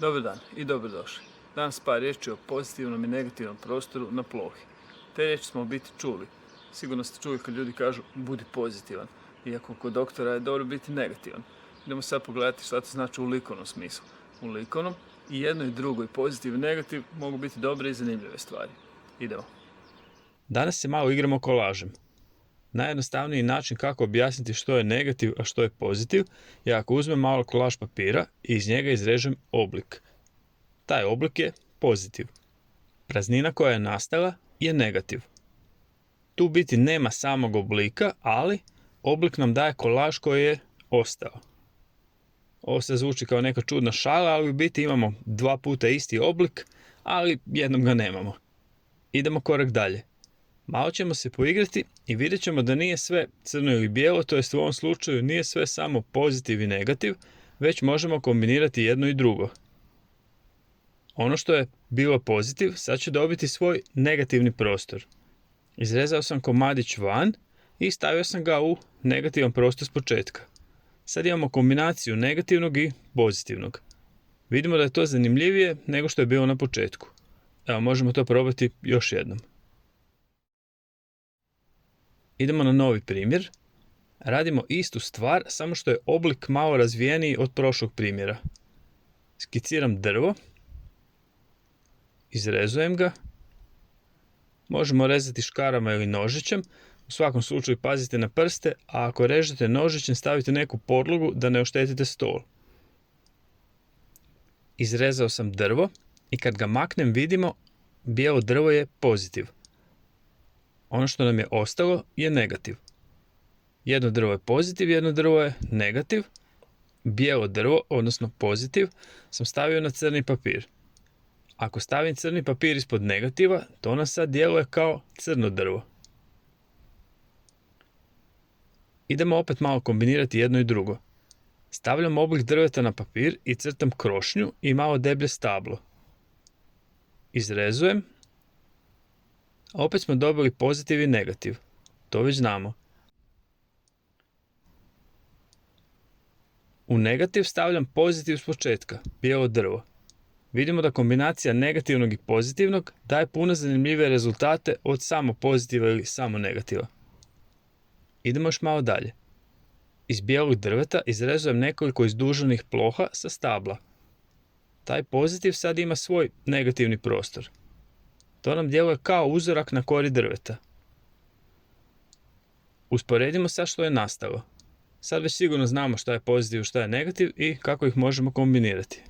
Dobar dan i dobrodošli. Danas par riječi o pozitivnom i negativnom prostoru na plohi. Te riječi smo u biti čuli. Sigurno ste čuli kad ljudi kažu budi pozitivan, iako kod doktora je dobro biti negativan. Idemo sad pogledati šta to znači u likovnom smislu. U likovnom i jedno i drugo, i pozitiv i negativ, mogu biti dobre i zanimljive stvari. Idemo. Danas se malo igramo kolažem. Najjednostavniji način kako objasniti što je negativ, a što je pozitiv, je ako uzmem malo kolaž papira i iz njega izrežem oblik. Taj oblik je pozitiv. Praznina koja je nastala je negativ. Tu biti nema samog oblika, ali oblik nam daje kolaž koji je ostao. Ovo se zvuči kao neka čudna šala, ali u biti imamo dva puta isti oblik, ali jednom ga nemamo. Idemo korak dalje. Malo ćemo se poigrati i vidjet ćemo da nije sve crno ili bijelo, to jest u ovom slučaju nije sve samo pozitiv i negativ, već možemo kombinirati jedno i drugo. Ono što je bilo pozitiv, sad će dobiti svoj negativni prostor. Izrezao sam komadić van i stavio sam ga u negativan prostor s početka. Sad imamo kombinaciju negativnog i pozitivnog. Vidimo da je to zanimljivije nego što je bilo na početku. Evo, možemo to probati još jednom. Idemo na novi primjer. Radimo istu stvar, samo što je oblik malo razvijeniji od prošlog primjera. Skiciram drvo. Izrezujem ga. Možemo rezati škarama ili nožićem. U svakom slučaju pazite na prste, a ako režete nožićem stavite neku podlogu da ne oštetite stol. Izrezao sam drvo i kad ga maknem vidimo bijelo drvo je pozitiv. Ono što nam je ostalo je negativ. Jedno drvo je pozitiv, jedno drvo je negativ. Bijelo drvo, odnosno pozitiv, sam stavio na crni papir. Ako stavim crni papir ispod negativa, to nam sad djeluje kao crno drvo. Idemo opet malo kombinirati jedno i drugo. Stavljam oblik drveta na papir i crtam krošnju i malo deblje stablo. Izrezujem. Opet smo dobili pozitiv i negativ. To već znamo. U negativ stavljam pozitiv s početka, bijelo drvo. Vidimo da kombinacija negativnog i pozitivnog daje puno zanimljive rezultate od samo pozitiva ili samo negativa. Idemo još malo dalje. Iz bijelog drveta izrezujem nekoliko izduženih ploha sa stabla. Taj pozitiv sad ima svoj negativni prostor. To nam djeluje kao uzorak na kori drveta. Usporedimo sad što je nastalo. Sad već sigurno znamo šta je pozitiv, šta je negativ i kako ih možemo kombinirati.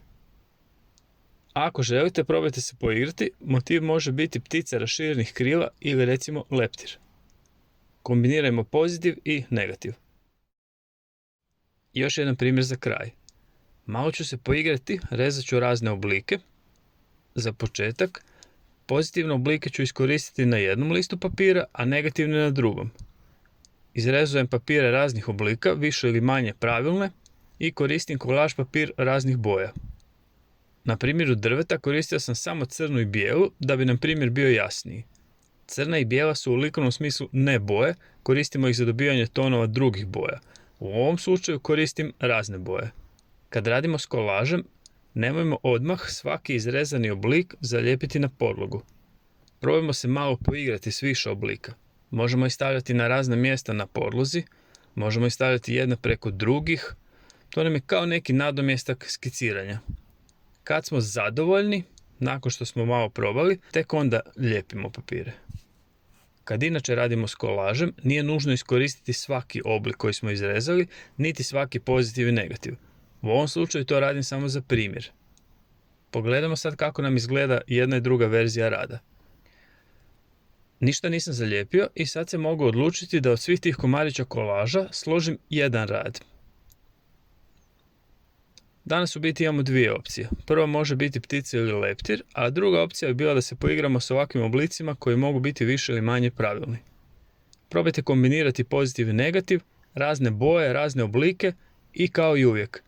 Ako želite, probajte se poigrati, motiv može biti ptica raširenih krila ili recimo leptir. Kombinirajmo pozitiv i negativ. Još jedan primjer za kraj. Malo ću se poigrati, rezat ću razne oblike. Za početak, pozitivne oblike ću iskoristiti na jednom listu papira, a negativne na drugom. Izrezujem papire raznih oblika, više ili manje pravilne, i koristim kolaž papir raznih boja. Na primjeru drveta koristio sam samo crnu i bijelu, da bi nam primjer bio jasniji. Crna i bijela su u likovnom smislu ne boje, koristimo ih za dobivanje tonova drugih boja. U ovom slučaju koristim razne boje. Kad radimo s kolažem, nemojmo odmah svaki izrezani oblik zalijepiti na podlogu. Probajmo se malo poigrati s više oblika. Možemo ih stavljati na razna mjesta na podlozi, možemo ih stavljati jedne preko drugih. To nam je kao neki nadomjestak skiciranja. Kad smo zadovoljni, nakon što smo malo probali, tek onda lijepimo papire. Kad inače radimo s kolažem, nije nužno iskoristiti svaki oblik koji smo izrezali, niti svaki pozitiv i negativ. U ovom slučaju to radim samo za primjer. Pogledamo sad kako nam izgleda jedna i druga verzija rada. Ništa nisam zalijepio i sad se mogu odlučiti da od svih tih komadića kolaža složim jedan rad. Danas u biti imamo dvije opcije. Prva može biti ptica ili leptir, a druga opcija je bila da se poigramo s ovakvim oblicima koji mogu biti više ili manje pravilni. Probajte kombinirati pozitiv i negativ, razne boje, razne oblike i kao i uvijek.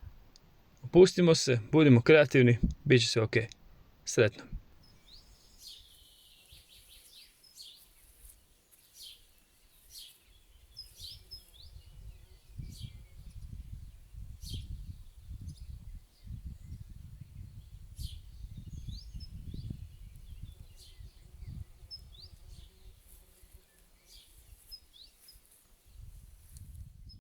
Opustimo se, budimo kreativni, bit će sve ok. Sretno!